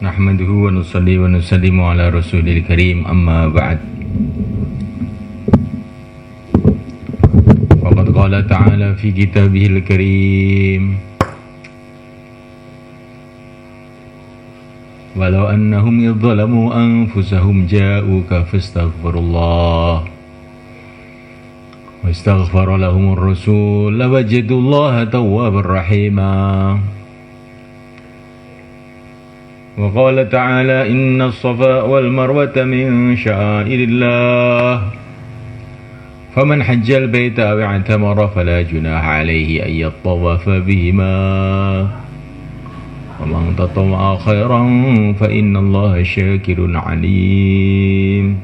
Nahmaduhu wa nusalli wa nusallimu ala rasulil karim amma ba'd. Faqad qala ta'ala fi kitabihil karim walau annahum idh zalamu anfusahum ja'uka fastaghfirullah wa istaghfara lahumur rasul lawajadullaha tawwabar rahima. Wa qala ta'ala inna as-safa wal marwata min sya'airillah faman hajjal baita aw i'tamara fala junaha alayhi ay yattawafa bihima wa man tatawwa'a khairan fa innallaha syakirun alim.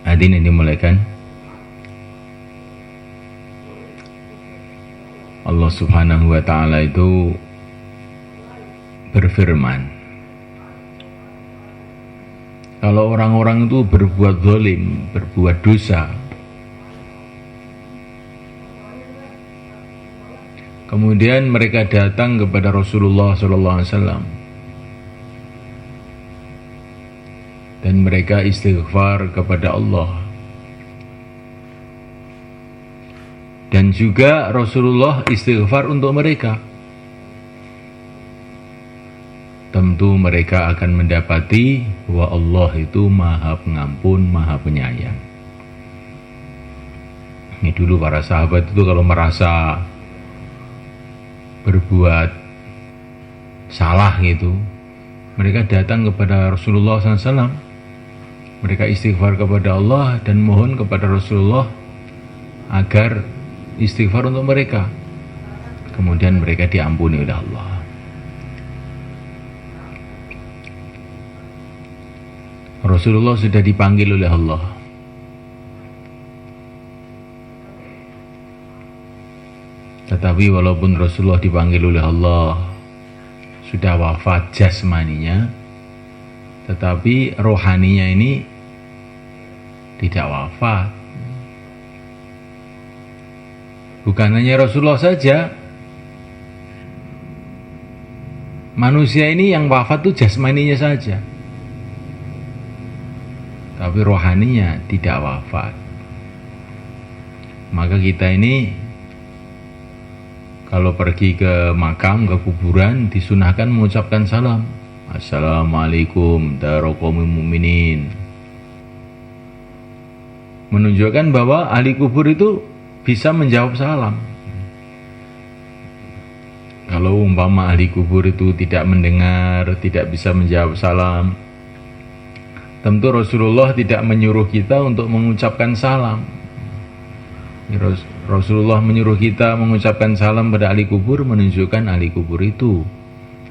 Hadirin yang dimuliakan Allah Subhanahu wa ta'ala itu berfirman, kalau orang-orang itu berbuat zalim, berbuat dosa, kemudian mereka datang kepada Rasulullah SAW dan mereka istighfar kepada Allah, dan juga Rasulullah istighfar untuk mereka, tentu mereka akan mendapati bahwa Allah itu Maha Pengampun, Maha Penyayang. Ini dulu para sahabat itu kalau merasa berbuat salah gitu, mereka datang kepada Rasulullah SAW, mereka istighfar kepada Allah dan mohon kepada Rasulullah agar istighfar untuk mereka, kemudian mereka diampuni oleh Allah. Rasulullah sudah dipanggil oleh Allah, tetapi walaupun Rasulullah dipanggil oleh Allah, sudah wafat jasmaninya, tetapi rohaninya ini tidak wafat. Bukan hanya Rasulullah saja, manusia ini yang wafat itu jasmaninya saja, tapi rohaninya tidak wafat. Maka kita ini kalau pergi ke makam, ke kuburan, disunahkan mengucapkan salam, Assalamualaikum daraqaumil mu'minin, menunjukkan bahwa ahli kubur itu bisa menjawab salam. Kalau umpama ahli kubur itu tidak mendengar, tidak bisa menjawab salam, tentu Rasulullah tidak menyuruh kita untuk mengucapkan salam. Rasulullah menyuruh kita mengucapkan salam pada ahli kubur, menunjukkan ahli kubur itu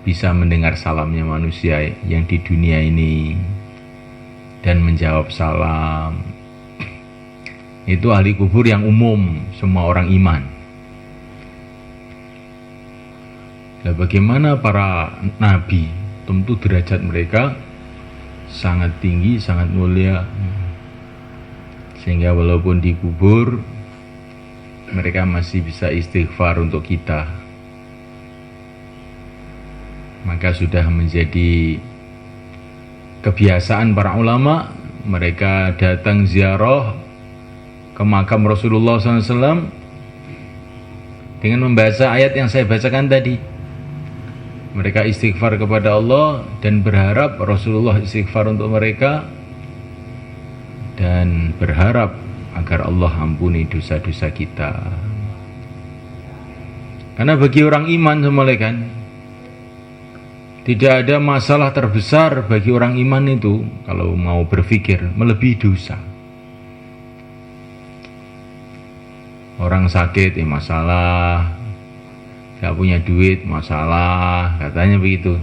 bisa mendengar salamnya manusia yang di dunia ini dan menjawab salam. Itu ahli kubur yang umum, semua orang iman. Nah, bagaimana para nabi? Tentu derajat mereka sangat tinggi, sangat mulia, sehingga walaupun dikubur mereka masih bisa istighfar untuk kita. Maka sudah menjadi kebiasaan para ulama, mereka datang ziarah ke makam Rasulullah SAW dengan membaca ayat yang saya bacakan tadi. Mereka istighfar kepada Allah dan berharap Rasulullah istighfar untuk mereka, dan berharap agar Allah ampuni dosa-dosa kita. Karena bagi orang iman semula kan, tidak ada masalah terbesar bagi orang iman itu kalau mau berpikir melebihi dosa. Orang sakit masalah, gak punya duit masalah, katanya begitu.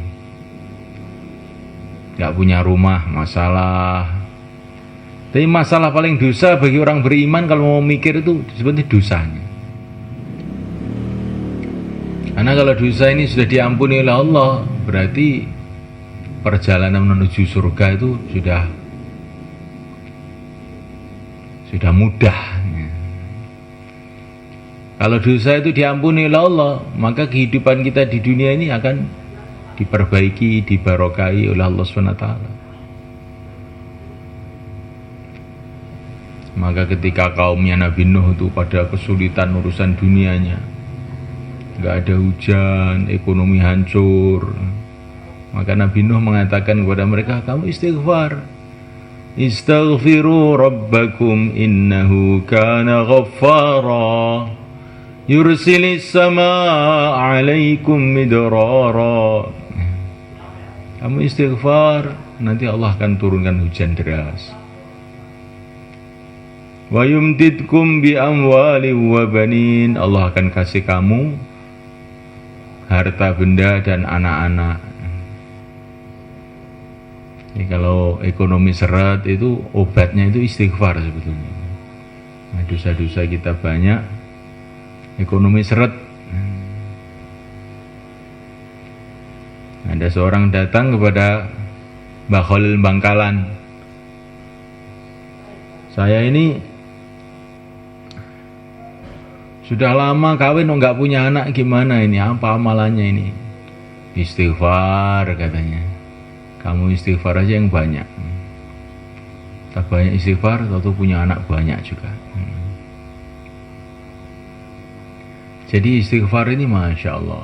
Gak punya rumah masalah. Tapi masalah paling dosa bagi orang beriman kalau mau mikir itu sebenarnya dosanya. Karena kalau dosa ini sudah diampuni oleh Allah, berarti perjalanan menuju surga itu sudah mudah. Kalau dosa itu diampuni oleh Allah, maka kehidupan kita di dunia ini akan diperbaiki, dibarokahi oleh Allah SWT. Maka ketika kaumnya Nabi Nuh itu pada kesulitan urusan dunianya, nggak ada hujan, ekonomi hancur, maka Nabi Nuh mengatakan kepada mereka, kamu istighfar, istaghfiru rabbakum innahu kana ghaffara yursilis samaa alaikum midrara. Kamu istighfar, nanti Allah akan turunkan hujan deras. Wa yumdidkum bi amwali wa banin, Allah akan kasih kamu harta benda dan anak-anak. Jadi kalau ekonomi seret itu obatnya itu istighfar sebetulnya. Nah, dosa-dosa kita banyak, ekonomi seret. Ada seorang datang kepada Mbah Khalil Bangkalan, saya ini sudah lama kawin, nggak punya anak, gimana ini? Apa amalannya ini? Istighfar katanya. Kamu istighfar aja yang banyak. Tak banyak istighfar, tentu punya anak banyak juga. Jadi istighfar ini Masya Allah,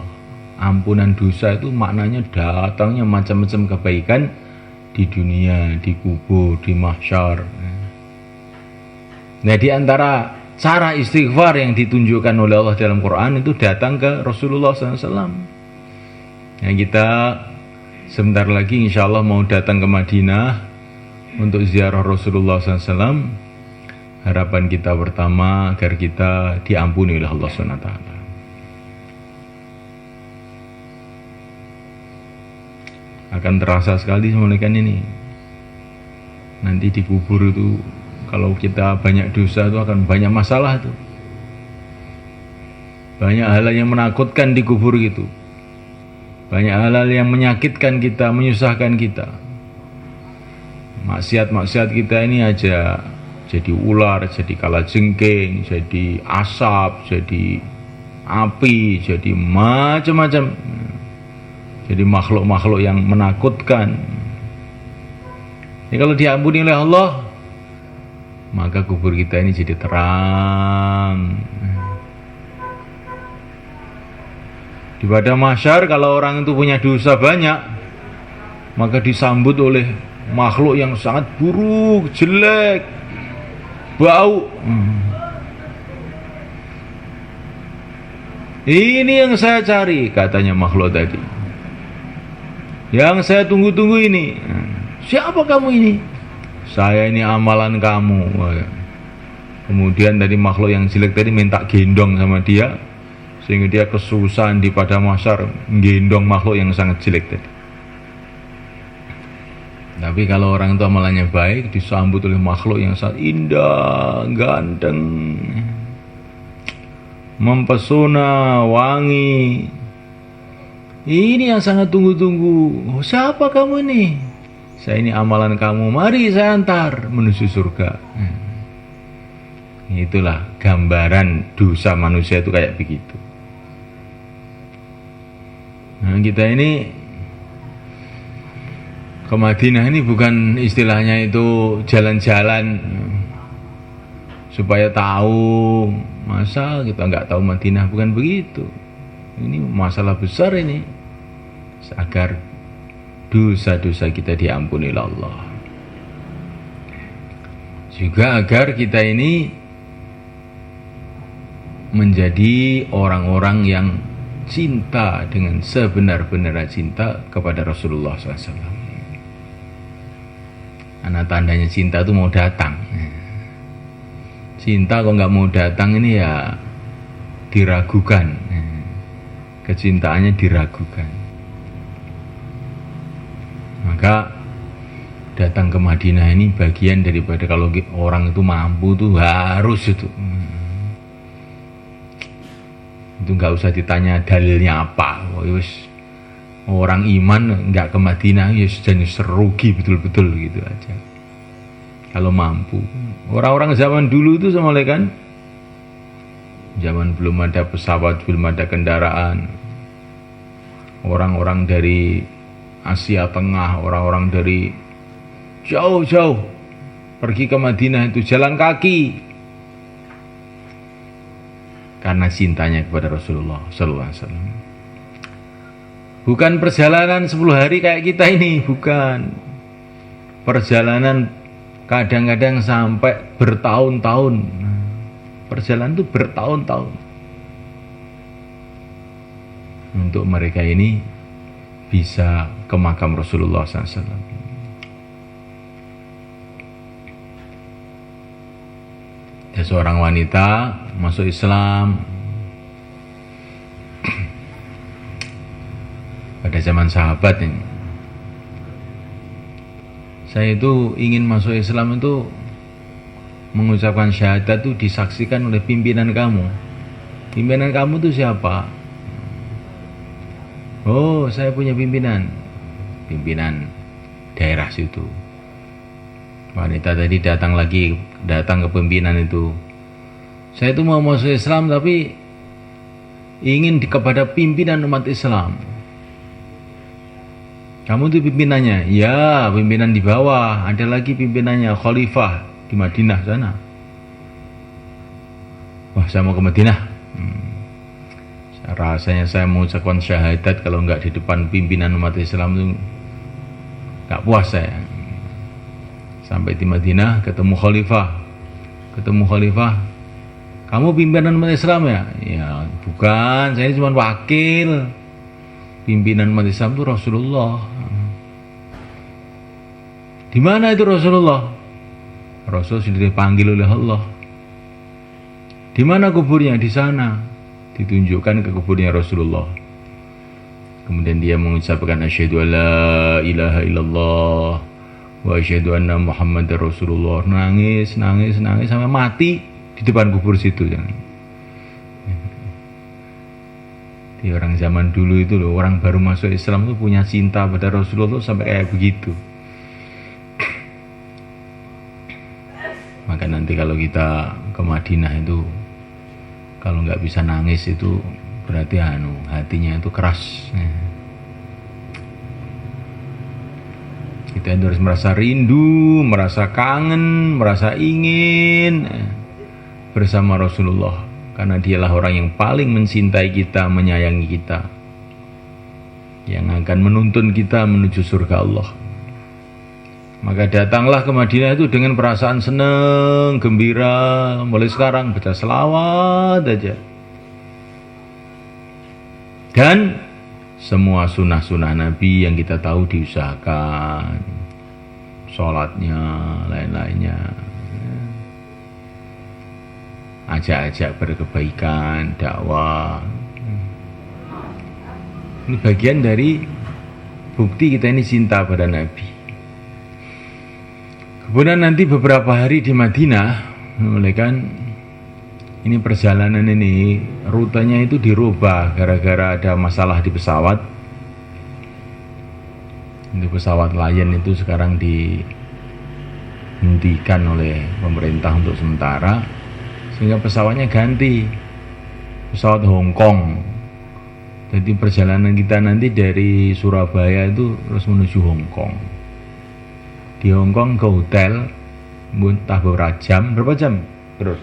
ampunan dosa itu maknanya datangnya macam-macam kebaikan di dunia, di kubur, di mahsyar. Nah, di antara cara istighfar yang ditunjukkan oleh Allah dalam Quran itu datang ke Rasulullah SAW. Yang kita sebentar lagi insya Allah mau datang ke Madinah untuk ziarah Rasulullah SAW. Harapan kita pertama agar kita diampuni oleh Allah SWT. Akan terasa sekali semulakan ini. Nanti di kubur itu, kalau kita banyak dosa itu akan banyak masalah tuh. Banyak hal yang menakutkan di kubur gitu. Banyak hal yang menyakitkan kita, menyusahkan kita. Maksiat-maksiat kita ini aja jadi ular, jadi kalajengking, jadi asap, jadi api, jadi macam-macam. Jadi makhluk-makhluk yang menakutkan. Jadi kalau diampuni oleh Allah, maka kubur kita ini jadi terang. Di pada mahsyar kalau orang itu punya dosa banyak, maka disambut oleh makhluk yang sangat buruk, jelek, bau. Ini yang saya cari, katanya makhluk tadi. Yang saya tunggu-tunggu ini. Siapa kamu ini? Saya ini amalan kamu. Kemudian dari makhluk yang jelek tadi minta gendong sama dia, sehingga dia kesusahan di pada mahsyar gendong makhluk yang sangat jelek tadi. Tapi kalau orang itu amalannya baik, disambut oleh makhluk yang sangat indah, ganteng, mempesona, wangi. Ini yang sangat tunggu-tunggu. Oh, siapa kamu ini? Saya ini amalan kamu, mari saya antar menuju surga. Itulah gambaran dosa manusia itu kayak begitu. Nah, kita ini ke Madinah ini bukan istilahnya itu jalan-jalan supaya tahu, masa kita nggak tahu Madinah, bukan begitu. Ini masalah besar ini, agar dosa-dosa kita diampuni oleh Allah. Juga agar kita ini menjadi orang-orang yang cinta dengan sebenar-benarnya cinta kepada Rasulullah SAW. Karena tandanya cinta itu mau datang. Cinta kalau nggak mau datang ini ya diragukan. Kecintaannya diragukan. Maka datang ke Madinah ini bagian daripada kalau orang itu mampu tuh harus itu. Itu nggak usah ditanya dalilnya apa. Orang iman nggak ke Madinah ya jenis serugi betul-betul gitu aja. Kalau mampu. Orang-orang zaman dulu itu sama kan Zaman belum ada pesawat, belum ada kendaraan. Orang-orang dari Asia Tengah, orang-orang dari jauh-jauh pergi ke Madinah itu jalan kaki karena cintanya kepada Rasulullah sallallahu alaihi wasallam. Bukan perjalanan 10 hari kayak kita ini, bukan. Perjalanan kadang-kadang sampai bertahun-tahun. Perjalanan itu bertahun-tahun. Untuk mereka ini bisa ke makam Rasulullah SAW. Ada seorang wanita masuk Islam pada zaman sahabat ini. Saya itu ingin masuk Islam itu mengucapkan syahadat itu disaksikan oleh pimpinan kamu. Pimpinan kamu itu siapa? Oh, saya punya pimpinan daerah situ. Wanita tadi datang ke pimpinan itu. Saya itu mau masuk Islam tapi ingin kepada pimpinan umat Islam. Kamu itu pimpinannya? Ya, pimpinan di bawah. Ada lagi pimpinannya, khalifah di Madinah sana. Wah, saya mau ke Madinah. Rasanya saya mengucapkan syahadat kalau enggak di depan pimpinan umat Islam itu enggak puas saya. Sampai di Madinah ketemu khalifah. Kamu pimpinan umat Islam ya? Ya, bukan, saya cuma wakil. Pimpinan umat Islam itu Rasulullah. Di mana itu Rasulullah? Rasul sudah dipanggil oleh Allah. Di mana kuburnya? Di sana. Ditunjukkan ke kuburnya Rasulullah. Kemudian dia mengucapkan asyhadu alla ilaha illallah wa asyhadu anna Muhammadar Rasulullah. Nangis sampai mati di depan kubur situ. Di orang zaman dulu itu loh, orang baru masuk Islam itu punya cinta pada Rasulullah sampai kayak begitu. Maka nanti kalau kita ke Madinah itu kalau nggak bisa nangis itu berarti hatinya itu keras. Kita harus merasa rindu, merasa kangen, merasa ingin bersama Rasulullah, karena dialah orang yang paling mencintai kita, menyayangi kita, yang akan menuntun kita menuju surga Allah. Maka datanglah ke Madinah itu dengan perasaan senang, gembira. Mulai sekarang baca selawat aja. Dan semua sunnah-sunnah Nabi yang kita tahu diusahakan. Sholatnya, lain-lainnya. Ajak-ajak berkebaikan, dakwah. Ini bagian dari bukti kita ini cinta pada Nabi. Kemudian nanti beberapa hari di Madinah, mulai kan ini perjalanan ini rutenya itu dirubah gara-gara ada masalah di pesawat. Di pesawat Lion itu sekarang dihentikan oleh pemerintah untuk sementara, sehingga pesawatnya ganti pesawat Hong Kong. Jadi perjalanan kita nanti dari Surabaya itu terus menuju Hong Kong. Di Hong Kong ke hotel, entah berapa jam, terus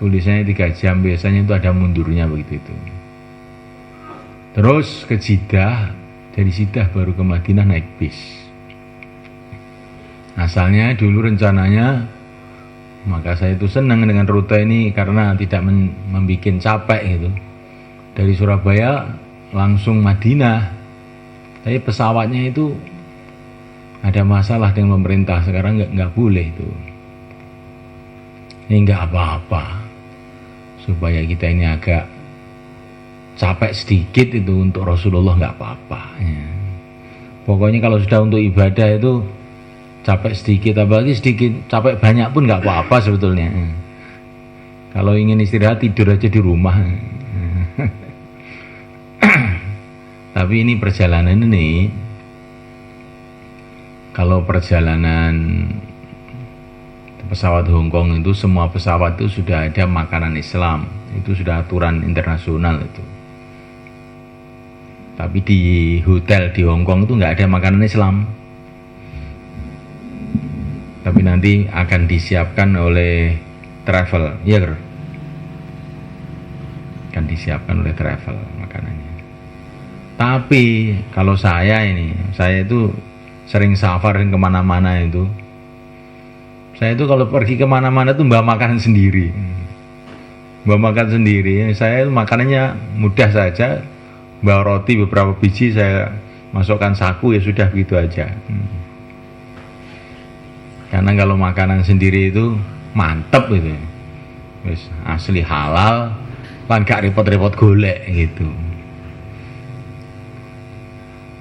tulisannya 3 jam, biasanya itu ada mundurnya begitu itu. Terus ke Jeddah, dari Jeddah baru ke Madinah naik bis. Asalnya dulu rencananya, maka saya itu senang dengan rute ini karena tidak membuat capek gitu. Dari Surabaya langsung Madinah. Tapi pesawatnya itu ada masalah dengan pemerintah, sekarang nggak boleh itu. Ini nggak apa-apa, supaya kita ini agak capek sedikit itu untuk Rasulullah nggak apa-apa. Ya. Pokoknya kalau sudah untuk ibadah itu capek sedikit, apalagi sedikit capek banyak pun nggak apa-apa sebetulnya. Kalau ingin istirahat tidur aja di rumah. Tapi ini perjalanan ini, kalau perjalanan pesawat Hong Kong itu, semua pesawat itu sudah ada makanan Islam, itu sudah aturan internasional itu. Tapi di hotel di Hong Kong itu nggak ada makanan Islam, tapi nanti akan disiapkan oleh travel, ya kan? Akan disiapkan oleh travel makanannya. Tapi kalau saya itu sering safar kemana-mana itu. Saya itu kalau pergi kemana-mana tuh bawa makanan sendiri. Bawa makan sendiri. Saya makanannya mudah saja. Bawa roti beberapa biji, saya masukkan saku, ya sudah begitu aja. Karena kalau makanan sendiri itu mantep itu. Wis asli halal, lan gak repot-repot golek gitu.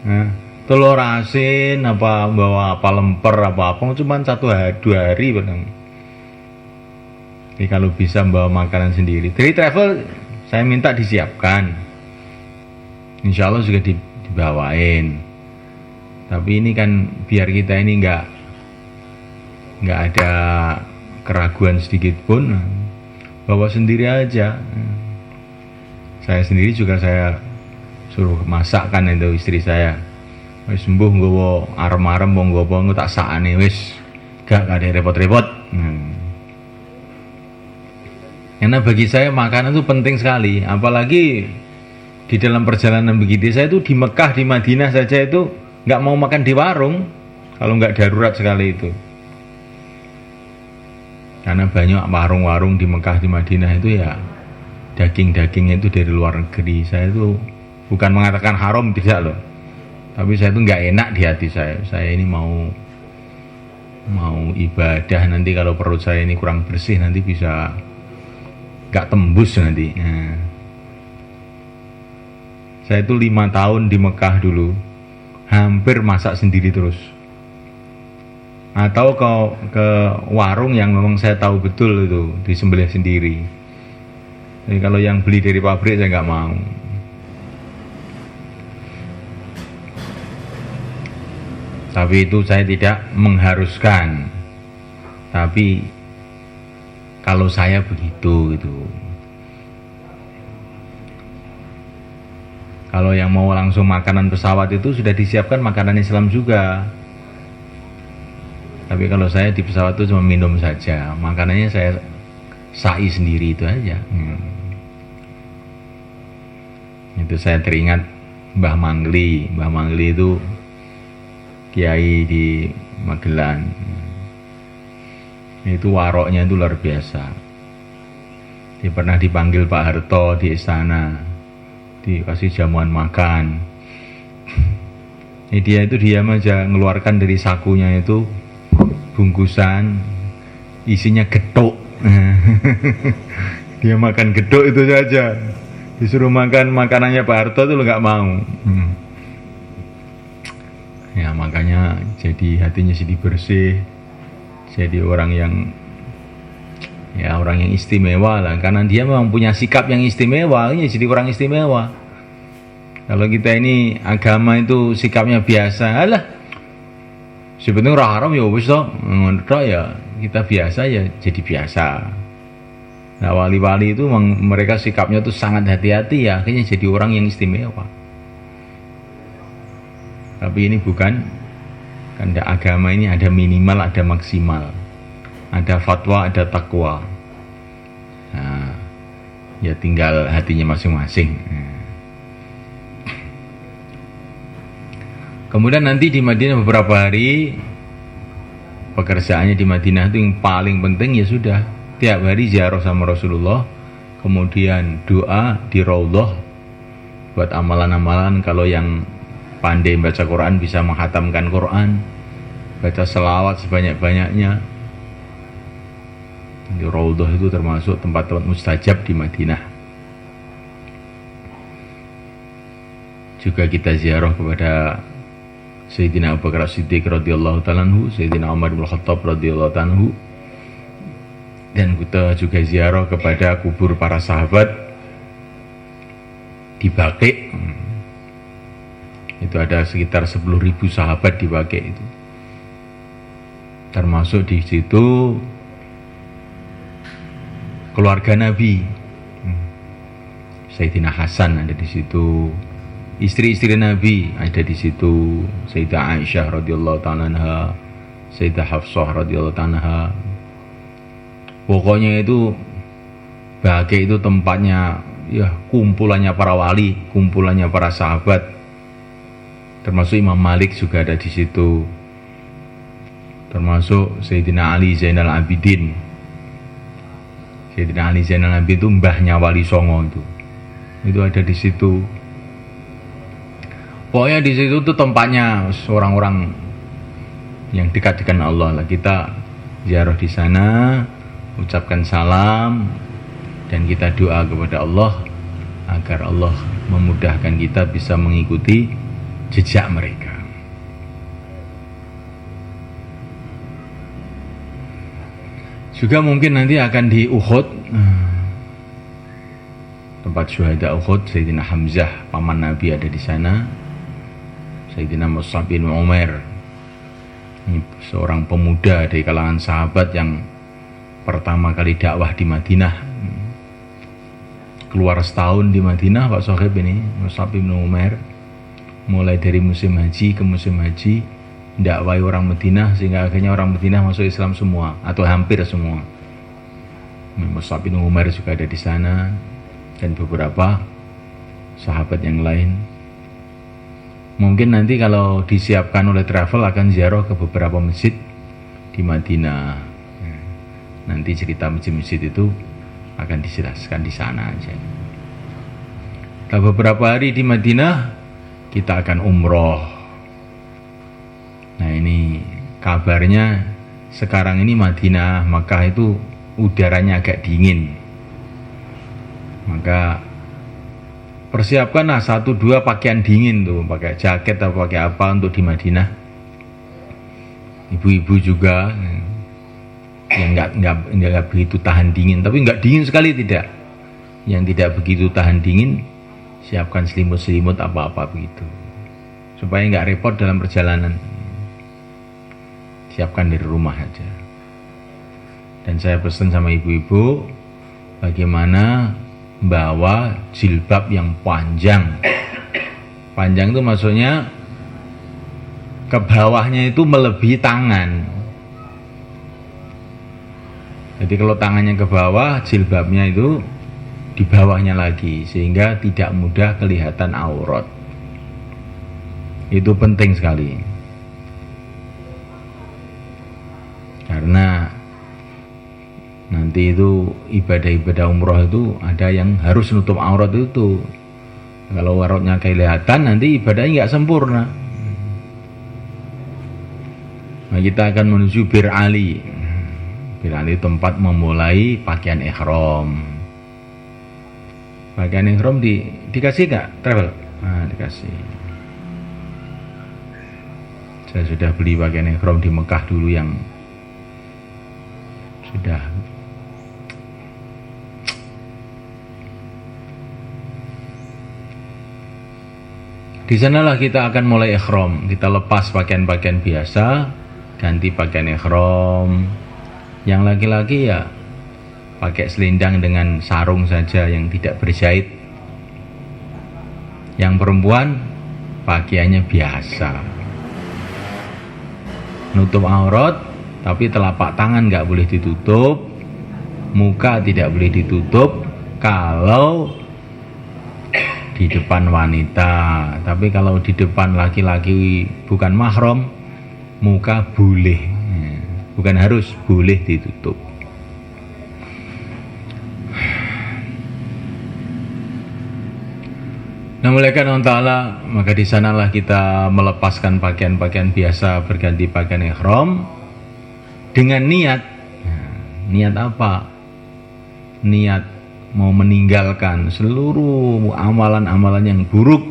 Nah, telur asin apa bawa apa lemper apa cuma 1-2 hari barang. Jadi kalau bisa bawa makanan sendiri. Dari travel saya minta disiapkan, insya Allah juga dibawain. Tapi ini kan biar kita ini nggak ada keraguan sedikit pun, bawa sendiri aja. Saya sendiri juga saya suruh masakkan itu istri saya. Wis sembuh nggowo arem-arem wong nggowo tak sakane wis gak ada repot-repot. Karena bagi saya makanan itu penting sekali, apalagi di dalam perjalanan begitu. Saya itu di Mekah, di Madinah saja itu nggak mau makan di warung kalau nggak darurat sekali itu. Karena banyak warung-warung di Mekah, di Madinah itu ya daging-dagingnya itu dari luar negeri. Saya itu bukan mengatakan haram, tidak loh. Tapi saya itu nggak enak di hati saya. Saya ini mau ibadah, nanti kalau perut saya ini kurang bersih nanti bisa nggak tembus nanti. Nah, saya itu 5 tahun di Mekah dulu, hampir masak sendiri terus. Atau ke warung yang memang saya tahu betul itu disembelih sendiri. Jadi kalau yang beli dari pabrik saya nggak mau. Tapi itu saya tidak mengharuskan. Tapi kalau saya begitu gitu. Kalau yang mau langsung makanan pesawat itu sudah disiapkan makanan Islam juga. Tapi kalau saya di pesawat itu cuma minum saja. Makanannya saya sai sendiri itu aja. Itu saya teringat Mbah Mangli. Mbah Mangli itu kiai di Magelang. Itu waroknya itu luar biasa. Dia pernah dipanggil Pak Harto di istana, dikasih jamuan makan. Dia itu diam aja, ngeluarkan dari sakunya itu bungkusan isinya gedok. Dia makan gedok itu saja. Disuruh makan makanannya Pak Harto itu lo nggak mau. Ya makanya jadi hatinya jadi bersih, jadi orang yang istimewa lah, karena dia memang punya sikap yang istimewa, ya jadi orang istimewa. Kalau kita ini agama itu sikapnya biasa, alah sebenarnya haram ya wis toh, ya kita biasa ya jadi biasa. Nah wali-wali itu mereka sikapnya tuh sangat hati-hati, ya akhirnya jadi orang yang istimewa. Tapi ini bukan, karena agama ini ada minimal, ada maksimal, ada fatwa, ada takwa. Nah, ya tinggal hatinya masing-masing. Kemudian nanti di Madinah beberapa hari, pekerjaannya di Madinah itu yang paling penting ya sudah tiap hari ziarah sama Rasulullah, kemudian doa di Raudhah buat amalan-amalan. Kalau yang pandai baca Quran bisa menghatamkan Quran, baca selawat sebanyak-banyaknya. Di Raudhah itu termasuk tempat-tempat mustajab di Madinah. Juga kita ziarah kepada Sayyidina Abu Bakar Siddiq radhiyallahu ta'ala anhu, Sayyidina Umar bin Khattab radhiyallahu ta'ala anhu. Dan kita juga ziarah kepada kubur para sahabat di Baqi'. Itu ada sekitar 10.000 sahabat di Baqi' itu. Termasuk di situ keluarga Nabi. Sayyidina Hasan ada di situ, istri-istri Nabi ada di situ, Sayyidah Aisyah radhiyallahu ta'ala anha, Sayyidah Hafsah radhiyallahu ta'ala anha. Pokoknya itu bahagia itu tempatnya ya kumpulannya para wali, kumpulannya para sahabat. Termasuk Imam Malik juga ada di situ. Termasuk Sayyidina Ali Zainal Abidin. Sayyidina Ali Zainal Abidin itu mbahnya Wali Songo itu ada di situ. Pokoknya di situ tuh tempatnya orang-orang yang dekat dengan Allah lah. Kita ziarah di sana, ucapkan salam, dan kita doa kepada Allah agar Allah memudahkan kita bisa mengikuti jejak mereka. Juga mungkin nanti akan di Uhud, tempat syuhada Uhud, Sayyidina Hamzah paman Nabi ada di sana. Sayyidina Mus'ab bin Umair, ini seorang pemuda dari kalangan sahabat yang pertama kali dakwah di Madinah. Keluar setahun di Madinah Pak Sohib ini, Mus'ab bin Umair, mulai dari musim haji ke musim haji dakwai orang Madinah, sehingga akhirnya orang Madinah masuk Islam semua atau hampir semua. Mus'ab bin Umair juga ada di sana, dan beberapa sahabat yang lain. Mungkin nanti kalau disiapkan oleh travel akan ziarah ke beberapa masjid di Madinah. Nanti cerita masjid-masjid itu akan dijelaskan di sana aja. Setelah beberapa hari di Madinah, kita akan umroh. Nah ini kabarnya sekarang ini Madinah, Makkah itu udaranya agak dingin. Maka persiapkanlah 1-2 pakaian dingin tuh, pakai jaket atau pakai apa untuk di Madinah. Ibu-ibu juga yang nggak begitu tahan dingin, tapi nggak dingin sekali tidak. Yang tidak begitu tahan dingin, siapkan selimut-selimut apa-apa begitu, supaya nggak repot dalam perjalanan. Siapkan dari rumah aja. Dan saya pesan sama ibu-ibu bagaimana bawa jilbab yang panjang. Panjang itu maksudnya ke bawahnya itu melebihi tangan. Jadi kalau tangannya ke bawah, jilbabnya itu di bawahnya lagi, sehingga tidak mudah kelihatan aurat. Itu penting sekali. Karena nanti itu ibadah-ibadah umroh itu ada yang harus nutup aurat itu. Kalau auratnya kelihatan nanti ibadahnya nggak sempurna. Nah, kita akan menuju Bir Ali. Bir Ali tempat memulai pakaian ihram. Pakaian ihram dikasih nggak travel? Nah, dikasih. Saya sudah beli pakaian ihram di Mekah dulu yang sudah di sanalah kita akan mulai ihram. Kita lepas pakaian-pakaian biasa, ganti pakaian ihram. Yang laki-laki ya pakai selendang dengan sarung saja yang tidak berjahit. Yang perempuan pakaiannya biasa, nutup aurat, tapi telapak tangan nggak boleh ditutup, muka tidak boleh ditutup kalau di depan wanita. Tapi kalau di depan laki-laki bukan mahram, muka boleh, bukan harus, boleh ditutup. Nah, mulai Allah Ta'ala, maka di sanalah kita melepaskan pakaian-pakaian biasa, berganti pakaian ihram dengan niat. Niat apa? Niat mau meninggalkan seluruh amalan-amalan yang buruk,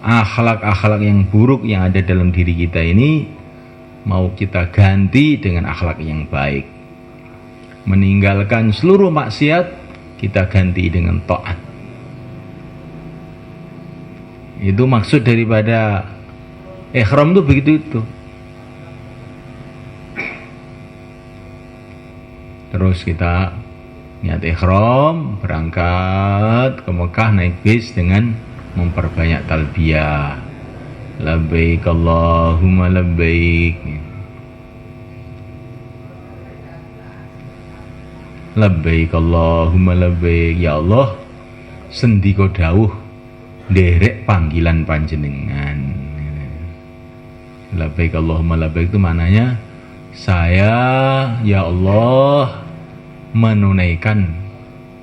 akhlak-akhlak yang buruk yang ada dalam diri kita ini, mau kita ganti dengan akhlak yang baik. Meninggalkan seluruh maksiat, kita ganti dengan taat. Itu maksud daripada ihram itu begitu itu. Terus kita niat ihram, berangkat ke Mekah naik bis dengan memperbanyak talbiyah. Labbaik Allahumma labbaik. Labbaik Allahumma labbaik. Ya Allah, sendika dawuh nderek panggilan panjenengan. Labbaik Allahumma labbaik itu maknanya saya ya Allah menunaikan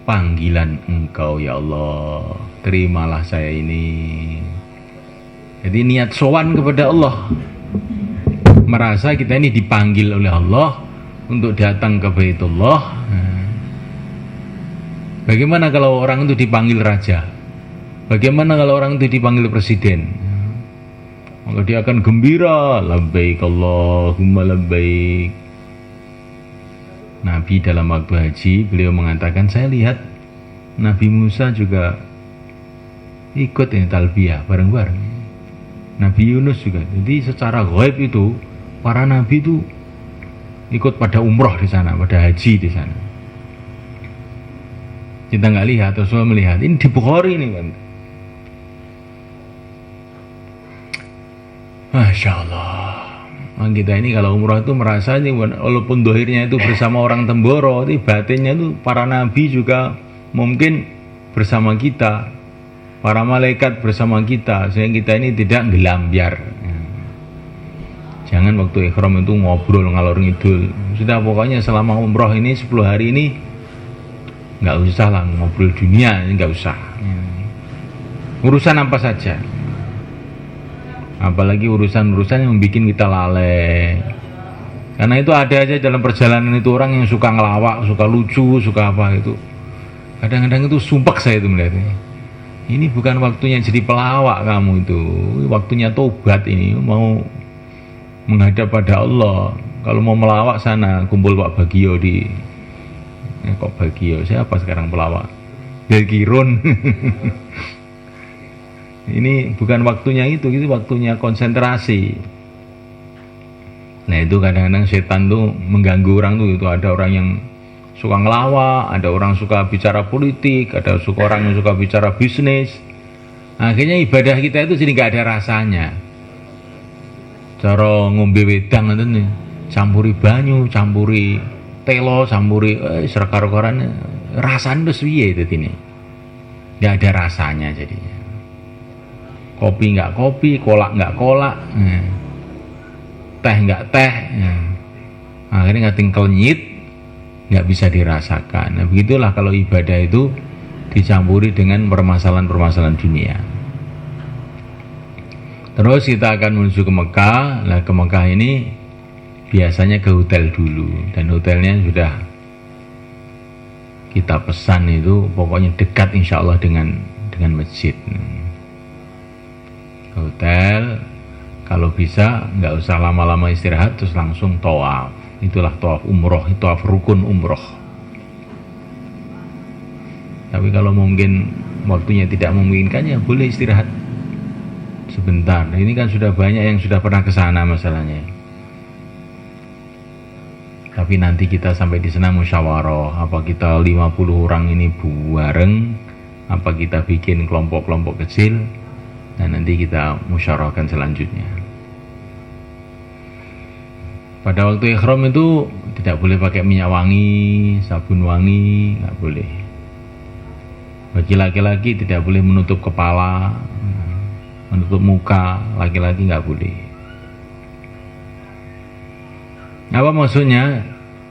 panggilan Engkau ya Allah. Terimalah saya ini. Jadi niat sowan kepada Allah. Merasa kita ini dipanggil oleh Allah untuk datang ke Baitullah. Bagaimana kalau orang itu dipanggil raja? Bagaimana kalau orang itu dipanggil presiden? Maka dia akan gembira. Labbaik Allahumma labbaik. Nabi dalam waktu haji, beliau mengatakan, saya lihat Nabi Musa juga ikut ini talbiyah bareng-bareng. Nabi Yunus juga. Jadi secara gaib itu para nabi itu ikut pada umroh di sana, pada haji di sana. Kita nggak lihat, Rasulullah melihat. Ini di Bukhari ini kan. Masya Allah. Kita ini kalau umroh itu merasa ini, walaupun dohirnya itu bersama orang Temboro, ini batinnya itu para nabi juga mungkin bersama kita, para malaikat bersama kita, sehingga kita ini tidak gelambiar. Jangan waktu ikhram itu ngobrol ngalor ngidul. Sudah pokoknya selama umroh ini 10 hari ini nggak usah lah ngobrol dunia, nggak usah. Urusan apa saja. Apalagi urusan-urusan yang bikin kita lalai. Karena itu ada aja dalam perjalanan itu orang yang suka ngelawak, suka lucu, suka apa itu. Kadang-kadang itu sumpah saya itu melihatnya. Ini bukan waktunya jadi pelawak kamu itu. Waktunya tobat ini, mau menghadap pada Allah. Kalau mau melawak sana, kumpul Pak Bagio di kok Bagio, siapa sekarang pelawak? Dari Kirun. Ini bukan waktunya itu waktunya konsentrasi. Nah itu kadang-kadang setan tuh mengganggu orang tuh. Itu ada orang yang suka ngelawak, ada orang suka bicara politik, ada orang yang suka bicara bisnis. Akhirnya ibadah kita itu jadi nggak ada rasanya. Cara ngombe wedang itu nih, campuri banyu, campuri telo, campuri serekar-rekaran, rasanya udah piye itu ini. Nggak ada rasanya jadinya. Kopi nggak kopi, kolak nggak kolak, teh nggak teh, akhirnya nggak tinggal nyit, nggak bisa dirasakan. Nah begitulah kalau ibadah itu dicampuri dengan permasalahan-permasalahan dunia. Terus kita akan menuju ke Mekah. Nah ke Mekah ini biasanya ke hotel dulu, dan hotelnya sudah kita pesan itu pokoknya dekat insya Allah dengan masjid. Hotel, kalau bisa nggak usah lama-lama istirahat, terus langsung tawaf. Itulah tawaf umroh, itu tawaf rukun umroh. Tapi kalau mungkin waktunya tidak memungkinkan, ya boleh istirahat sebentar. Ini kan sudah banyak yang sudah pernah ke sana masalahnya. Tapi nanti kita sampai di sana musyawarah, apa kita 50 orang ini bareng, apa kita bikin kelompok-kelompok kecil. Dan nanti kita musyawarahkan selanjutnya. Pada waktu ikhram itu tidak boleh pakai minyak wangi, sabun wangi, nggak boleh. Bagi laki-laki tidak boleh menutup kepala, menutup muka, laki-laki nggak boleh. Apa maksudnya?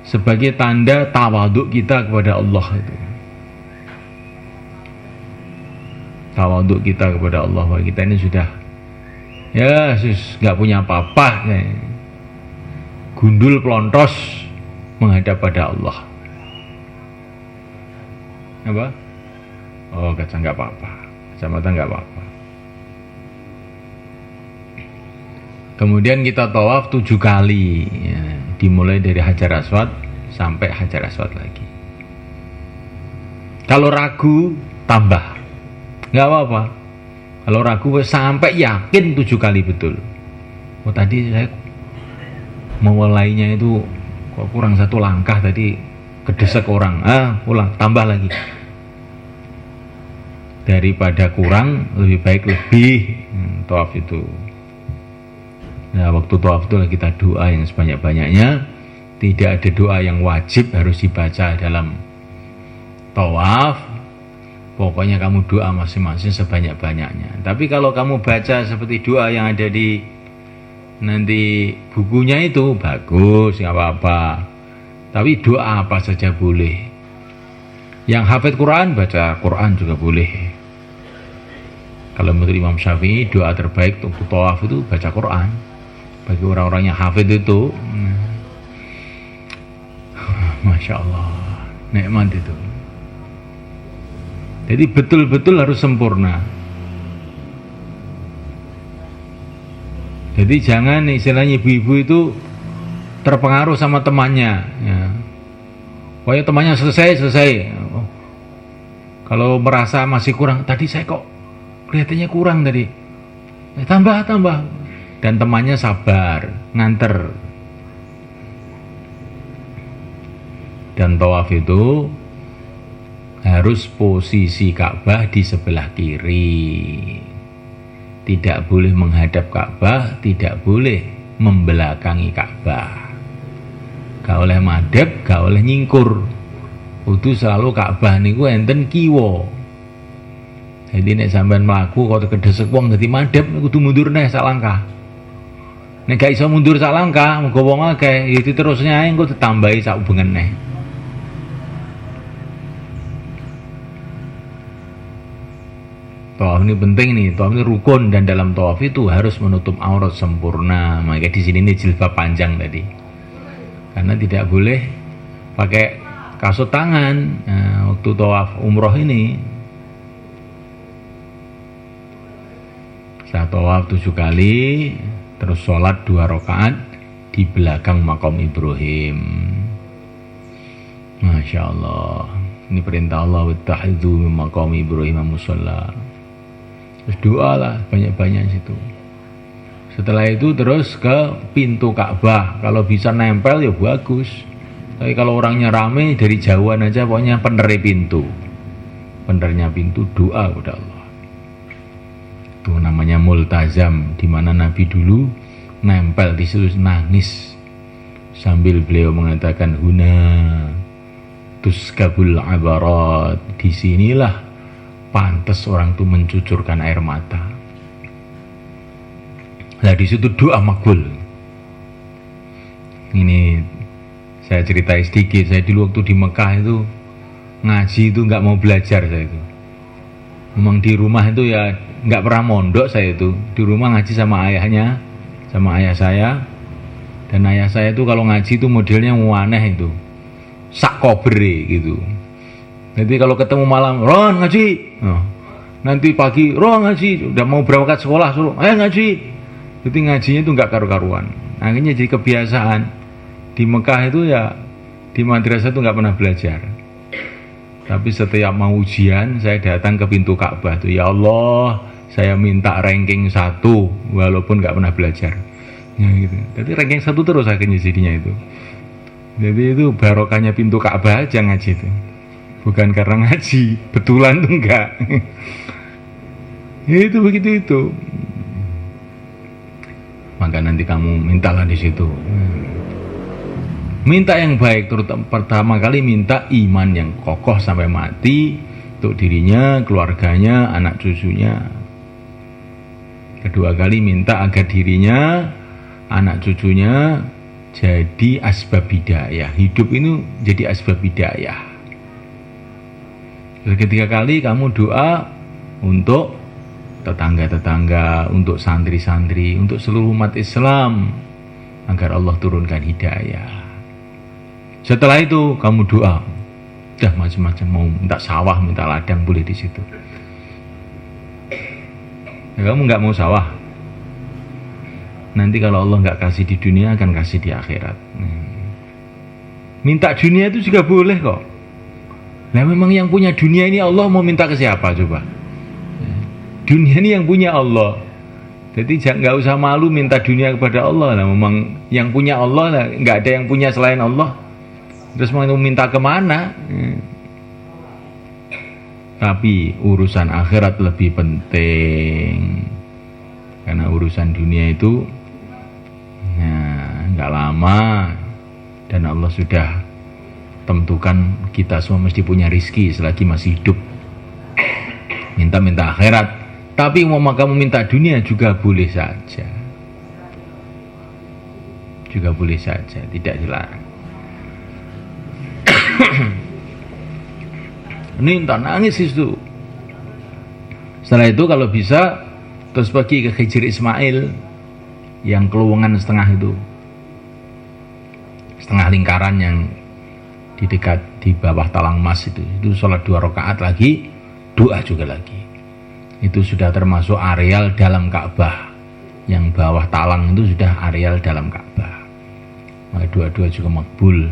Sebagai tanda tawaduk kita kepada Allah itu. Tawaduk kita kepada Allah, bahwa kita ini sudah nggak punya apa-apa, gundul pelontos menghadap pada Allah. Apa? Oh, kaca nggak apa-apa, kacamata nggak apa-apa. Kemudian kita tawaf 7 kali, dimulai dari Hajar Aswad sampai Hajar Aswad lagi. Kalau ragu tambah. Nggak apa-apa. Kalau ragu sampai yakin 7 kali betul. Oh tadi saya memulainya itu kok kurang 1 langkah tadi, kedesek orang, ulang, tambah lagi. Daripada kurang, lebih baik lebih tawaf itu. Nah, waktu tawaf itu kita doa yang sebanyak-banyaknya. Tidak ada doa yang wajib harus dibaca dalam tawaf. Pokoknya kamu doa masing-masing sebanyak-banyaknya. Tapi kalau kamu baca seperti doa yang ada di nanti bukunya itu, bagus, nggak apa-apa. Tapi doa apa saja boleh. Yang hafid Quran, baca Quran juga boleh. Kalau menurut Imam Syafi'i, doa terbaik untuk tawaf itu baca Quran. Bagi orang-orang yang hafid itu, Masya Allah, nikmat itu. Jadi betul-betul harus sempurna. Jadi jangan istilahnya ibu-ibu itu terpengaruh sama temannya. Ya. Pokoknya temannya selesai. Oh. Kalau merasa masih kurang, tadi saya kok kelihatannya kurang tadi. Tambah. Dan temannya sabar, nganter. Dan tawaf itu harus posisi Ka'bah di sebelah kiri. Tidak boleh menghadap Ka'bah, tidak boleh membelakangi Ka'bah. Gak oleh madhep, gak oleh nyingkur. Kudu selalu Ka'bah niku enten kiwa. Jadi nek sampean mlaku kok kedesek wong dadi madhep kudu mundur neh sak langkah. Nek gak iso mundur sak langkah, muga wong akeh, ya diterusnya ae engko ditambahi sak ubengen neh. Tawaf ini penting nih, tawaf ini rukun dan dalam tawaf itu harus menutup aurat sempurna. Maka di sini ini jilbab panjang tadi. Karena tidak boleh pakai kasut tangan. Nah, waktu tawaf umroh ini saya tawaf 7 kali, terus sholat 2 rakaat di belakang makam Ibrahim. Masya Allah, ini perintah Allah, wattahidzu min maqam Ibrahim musalla. Terus doa lah banyak-banyak situ. Setelah itu terus ke pintu Ka'bah. Kalau bisa nempel ya bagus. Tapi kalau orangnya rame dari jauhan aja, pokoknya penderi pintu. Pendernya pintu doa kepada Allah. Itu namanya multazam, di mana Nabi dulu nempel di situ nangis sambil beliau mengatakan huna tuskabul abarat. Disinilah pantas orang itu mencucurkan air mata. Nah di situ doa makbul. Ini saya ceritain sedikit. Saya dulu waktu di Mekah itu ngaji itu nggak mau belajar saya itu. Memang di rumah itu ya nggak pernah mondok saya itu. Di rumah ngaji sama ayahnya, sama ayah saya. Dan ayah saya itu kalau ngaji itu modelnya aneh itu, sak kobre gitu. Nanti kalau ketemu malam, Ron ngaji. Nanti pagi, Ron ngaji. Udah mau berangkat sekolah, suruh, ayo ngaji. Jadi ngajinya itu nggak karu-karuan. Akhirnya jadi kebiasaan. Di Mekah itu ya, di madrasah itu nggak pernah belajar. Tapi setiap mau ujian, saya datang ke pintu Ka'bah tuh. Ya Allah, saya minta ranking 1, walaupun nggak pernah belajar. Ya, gitu. Jadi ranking 1 terus akhirnya jadinya itu. Jadi itu barokahnya pintu Ka'bah aja ngaji itu. Bukan karena ngaji, betulan tuh enggak. Itu begitu itu. Maka nanti kamu mintalah di situ. Minta yang baik, terutama pertama kali minta iman yang kokoh sampai mati untuk dirinya, keluarganya, anak cucunya. Kedua kali minta agar dirinya, anak cucunya jadi asbab hidayah. Hidup ini jadi asbab hidayah. Ketiga kali kamu doa untuk tetangga-tetangga, untuk santri-santri, untuk seluruh umat Islam agar Allah turunkan hidayah. Setelah itu kamu doa, dah macam-macam, mau minta sawah, minta ladang boleh di situ. Ya, kamu nggak mau sawah, nanti kalau Allah nggak kasih di dunia akan kasih di akhirat. Minta dunia itu juga boleh kok. Nah memang yang punya dunia ini Allah, mau minta ke siapa coba? Dunia ini yang punya Allah. Jadi nggak usah malu minta dunia kepada Allah lah. Memang yang punya Allah lah, nggak ada yang punya selain Allah. Terus mau minta kemana? Tapi urusan akhirat lebih penting. Karena urusan dunia itu nggak lama, dan Allah sudah tentukan kita semua mesti punya rizki selagi masih hidup. Minta akhirat, tapi mau kamu minta dunia juga boleh saja, tidak dilarang. Ini entah nangis itu. Setelah itu kalau bisa terus pergi ke Hijri Ismail yang kelowongan setengah itu, setengah lingkaran yang di dekat di bawah talang emas itu sholat 2 rakaat lagi, doa juga lagi. Itu sudah termasuk areal dalam Ka'bah. Yang bawah talang itu sudah areal dalam Ka'bah. Maka dua-dua juga makbul.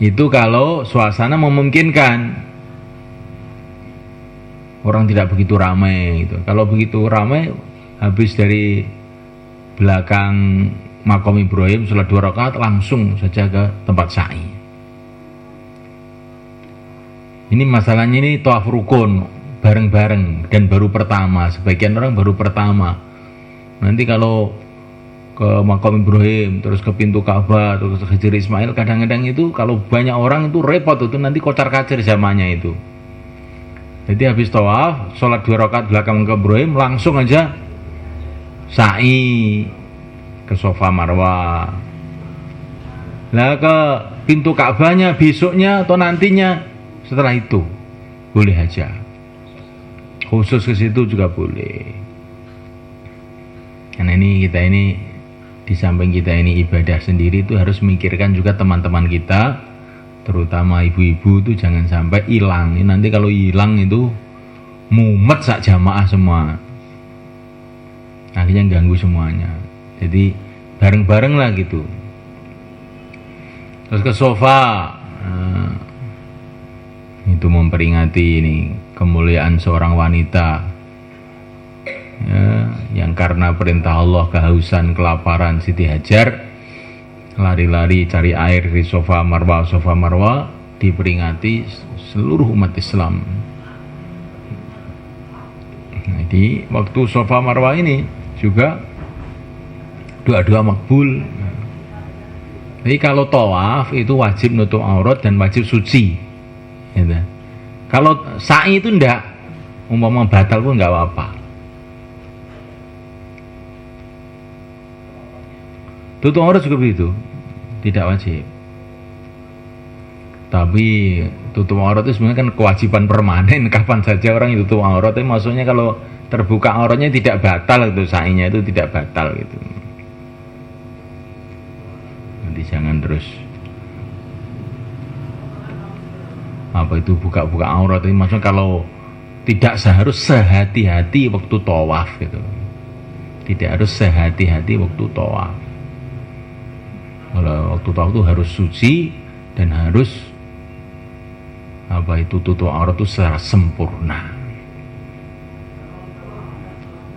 Itu kalau suasana memungkinkan, orang tidak begitu ramai gitu. Kalau begitu ramai, habis dari belakang Makom Ibrahim sholat 2 rakaat langsung saja ke tempat sa'i. Ini masalahnya ini tawaf rukun bareng-bareng dan baru pertama. Sebagian orang baru pertama. Nanti kalau ke Makom Ibrahim, terus ke pintu Ka'bah, terus ke Hijri Ismail, kadang-kadang itu kalau banyak orang itu repot, itu nanti kocar-kacir zamannya itu. Jadi habis tawaf, sholat 2 rakaat belakang Makom Ibrahim, langsung aja sa'i ke Safa Marwah. Lah ke pintu Ka'bahnya besoknya atau nantinya, setelah itu boleh aja. Khusus ke situ juga boleh. Karena kita ini di samping kita ini ibadah sendiri itu harus memikirkan juga teman-teman kita, terutama ibu-ibu itu jangan sampai hilang. Nanti kalau hilang itu mumet sak jamaah semua, akhirnya ganggu semuanya. Jadi bareng-bareng lah gitu. Terus ke sofa, itu memperingati ini kemuliaan seorang wanita ya, yang karena perintah Allah kehausan, kelaparan, Siti Hajar lari-lari cari air di Safa Marwah, diperingati seluruh umat Islam. Jadi waktu Safa Marwah ini juga doa-doa makbul. Jadi kalau tawaf itu wajib nutup aurat dan wajib suci gitu. Kalau sa'i itu enggak, umpama batal pun enggak apa-apa. Tutup aurat juga begitu, tidak wajib. Tapi tutup aurat itu sebenarnya kan kewajiban permanen. Kapan saja orang itu tutup aurat, tapi maksudnya kalau terbuka auratnya tidak batal gitu, sa'inya itu tidak batal gitu. Nanti jangan terus apa itu buka-buka aurat, ini maksudnya kalau tidak seharus sehati-hati waktu tawaf gitu. Tidak harus sehati-hati waktu tawaf. Kalau waktu tawaf itu harus suci dan harus apa itu tutup aurat itu secara sempurna.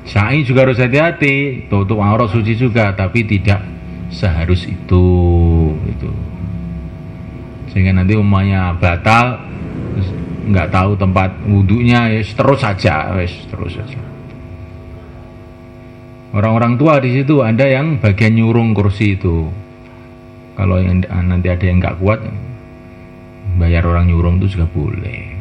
Sa'i juga harus hati-hati, tutup aurat suci juga, tapi tidak seharus itu gitu. Sehingga nanti umpamanya batal, nggak tahu tempat wudhunya, ya terus saja. Orang-orang tua di situ ada yang bagian nyurung kursi itu. Kalau yang nanti ada yang nggak kuat, bayar orang nyurung itu juga boleh.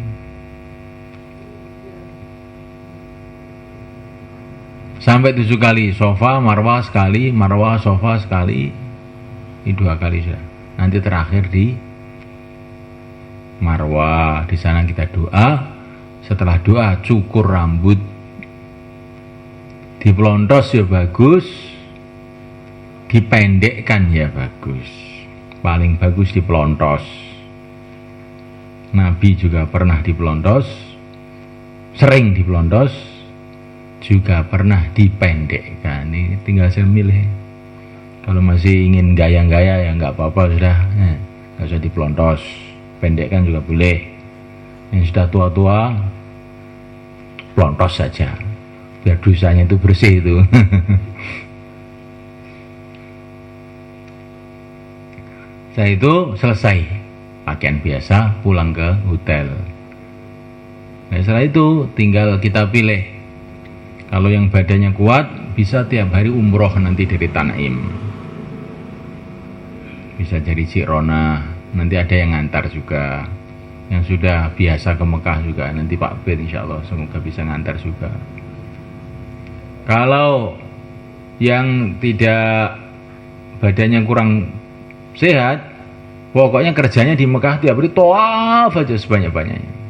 Sampai 7 kali, Safa Marwah sekali, Marwah Safa sekali, ini 2 kali sudah. Nanti terakhir di Marwah, di sana kita doa. Setelah doa cukur rambut, dipelontos ya bagus, dipendekkan ya bagus. Paling bagus dipelontos. Nabi juga pernah dipelontos, sering dipelontos, juga pernah dipendekkan. Ini tinggal saya milih. Kalau masih ingin gaya-gaya ya nggak apa-apa sudah, nggak usah dipelontos. Pendekkan juga boleh. Yang sudah tua-tua pelontos saja biar dosanya itu bersih itu. Setelah itu selesai pakaian biasa, pulang ke hotel. Nah, setelah itu tinggal kita pilih. Kalau yang badannya kuat bisa tiap hari umroh nanti dari Tanaim, bisa jadi Cirona, nanti ada yang ngantar juga. Yang sudah biasa ke Mekah juga nanti Pak Bir insya Allah semoga bisa ngantar juga. Kalau yang tidak badannya kurang sehat, pokoknya kerjanya di Mekah tiap hari tawaf aja sebanyak-banyaknya.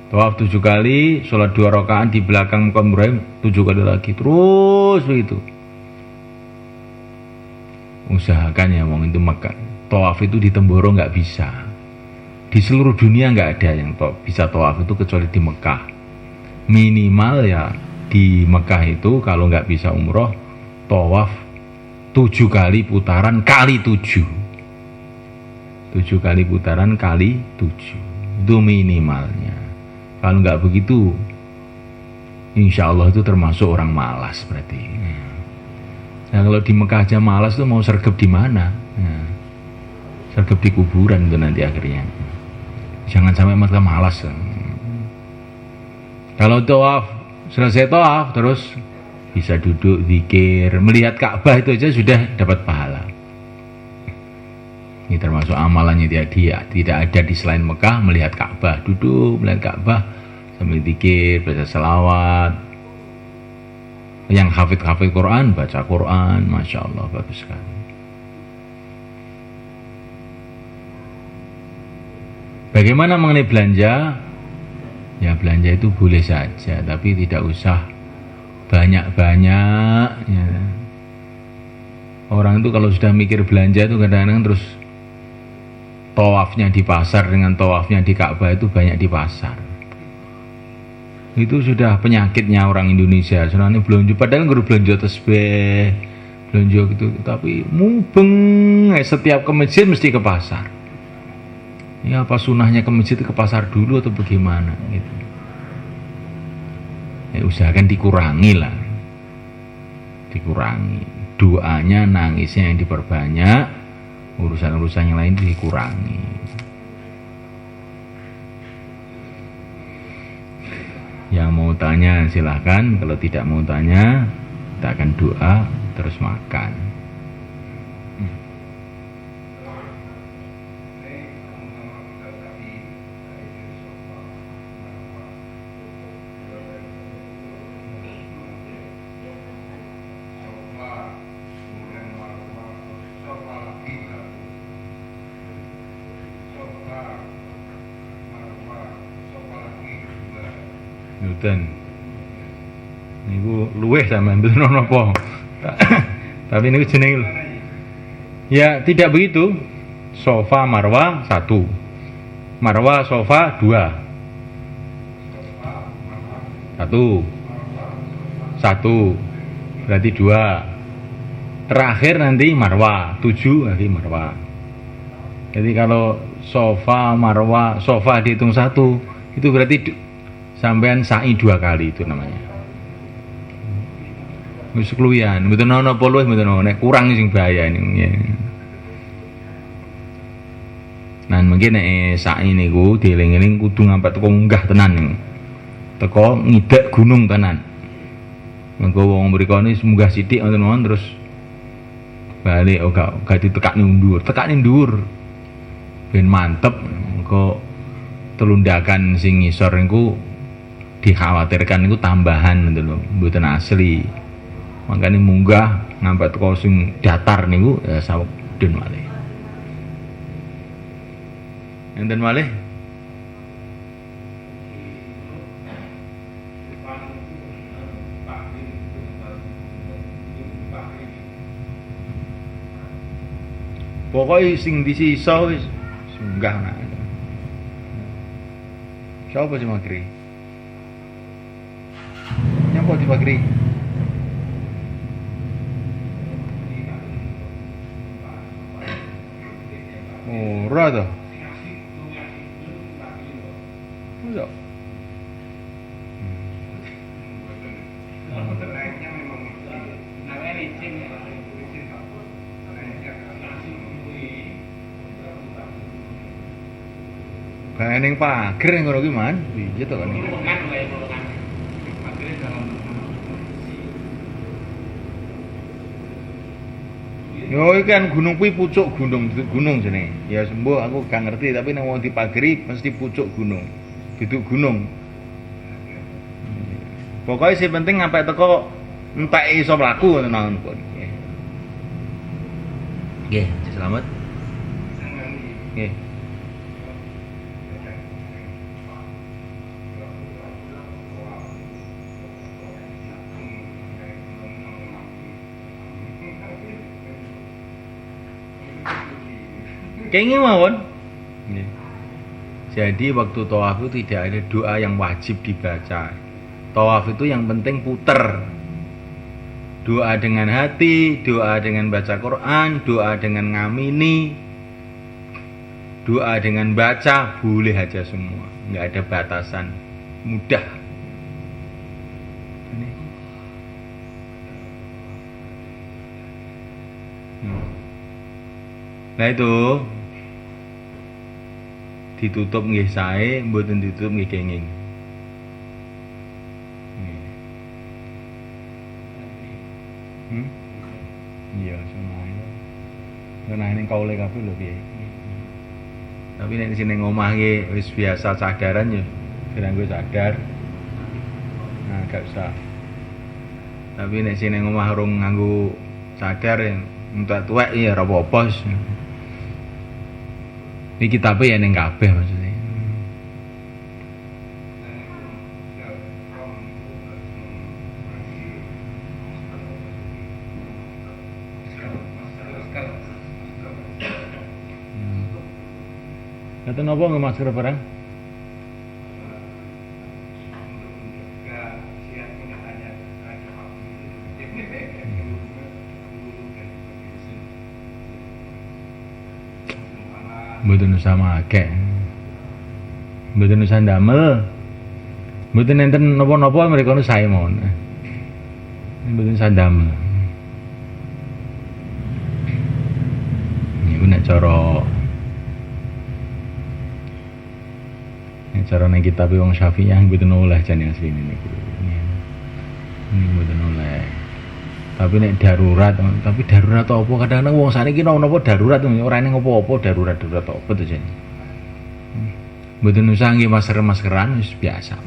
Tawaf 7 kali, sholat 2 rakaat di belakang Maqam Ibrahim 7 kali lagi, terus begitu. Usahakan ya wong itu Mekah. Tawaf itu di Temboro nggak bisa. Di seluruh dunia nggak ada yang bisa tawaf itu kecuali di Mekah. Minimal ya di Mekah itu kalau nggak bisa umroh, tawaf 7 kali putaran kali 7. 7 kali putaran kali 7. Itu minimalnya. Kalau nggak begitu, insya Allah itu termasuk orang malas berarti. Nah kalau di Mekah aja malas itu mau sergap di mana? Nah, sergap di kuburan itu nanti akhirnya. Jangan sampai mereka malas. Kalau tawaf, selesai tawaf terus bisa duduk zikir, melihat Ka'bah itu aja sudah dapat pahala. Ini termasuk amalannya dia tidak ada di selain Mekah, melihat Ka'bah, duduk melihat Ka'bah sambil zikir, baca selawat. Yang hafid Quran, baca Quran, masya Allah bagus sekali. Bagaimana mengenai belanja? Ya belanja itu boleh saja, tapi tidak usah banyak-banyak. Ya. Orang itu kalau sudah mikir belanja itu kadang-kadang terus tawafnya di pasar dengan tawafnya di Ka'bah itu banyak di pasar. Itu sudah penyakitnya orang Indonesia. Soalnya belanja, padahal guru belanja tasbih, belanja gitu, tapi mubeng setiap ke masjid mesti ke pasar. Ya apa sunahnya ke masjid ke pasar dulu atau bagaimana gitu. Ya usahakan dikurangi lah. Dikurangi. Doanya, nangisnya yang diperbanyak, urusan-urusan yang lain dikurangi. Yang mau tanya silahkan, kalau tidak mau tanya kita akan doa terus makan. Newton niku luweh sampean betul napa. Tapi niku jenenge ya tidak begitu. Sofa marwah 1, marwah sofa 2, 1 berarti 2, terakhir nanti marwah 7 nanti marwah. Jadi kalau sofa marwah sofa dihitung 1 itu berarti sampean sa'i 2 kali itu namanya. Wis kluyan, mboten ana apa luwih mboten ana, nek kurang sing bahaya ini. Nah, mungkin nek sa'i niku dieling-eling kudu ngampet teko munggah tenan niku. Teko ngidek gunung tenan. Mengko wong mriko ni munggah sithik wonten mawon terus balik gak ditekakne ndur, tekakne ndur. Ben mantep engko telundakan sing ngisor niku dikhawatirkan niku tambahan gitu loh, mboten asli. Makanya munggah ngampet teko sing datar niku ya saweg den malih. Enten malih pokoknya sing disisa wis munggah nak. Siapa sih magri? Nyapa di magri? Ora to. Masa? Kayak ning pager ngono ki man. Piye to kan. Yo iki kan gunung kuwi pucuk gunung jenenge. Ya sembuh aku gak ngerti tapi nek wong dipageri mesti pucuk gunung. Duduk gunung. Pokoknya sing penting sampai teko entek iso mlaku ngono pun. Nggih, selamat. Nggih. Kayaknya mawon. Jadi waktu tawaf itu tidak ada doa yang wajib dibaca. Tawaf itu yang penting puter. Doa dengan hati, doa dengan baca Quran, doa dengan ngamini, doa dengan baca, boleh aja semua. Nggak ada batasan. Mudah. Nah itu ditutup nggih sae, mboten ditutup nggih kenging. Iya, sunai. Sunai ning kaule kabeh lho piye. Tapi nek sini ngomah ki wis biasa sadaran ya, kira-kira sadar. Nah, gak usah. Tapi nek sini ngomah urung nganggo sadar ya, entuk tuwek ya ora apa-apa. Iki kitabe ya ning kabeh maksudnya. Kata napa nggak masker barang? Mboten sama akeh. Mboten usah ndamel. Mboten enten napa-napa mereka nu sae mawon. Mboten usah ndamel. Niku nek cara ning kitab wong Syafi'iyah mboten oleh jane asline niku. Niku mboten oleh. Tapi nek darurat, tapi darurat apa kadang-kadang wong saniki napa darurat ora ning apa-apa darurat apa to jane. Mboten usah nggih maskeran wis biasa.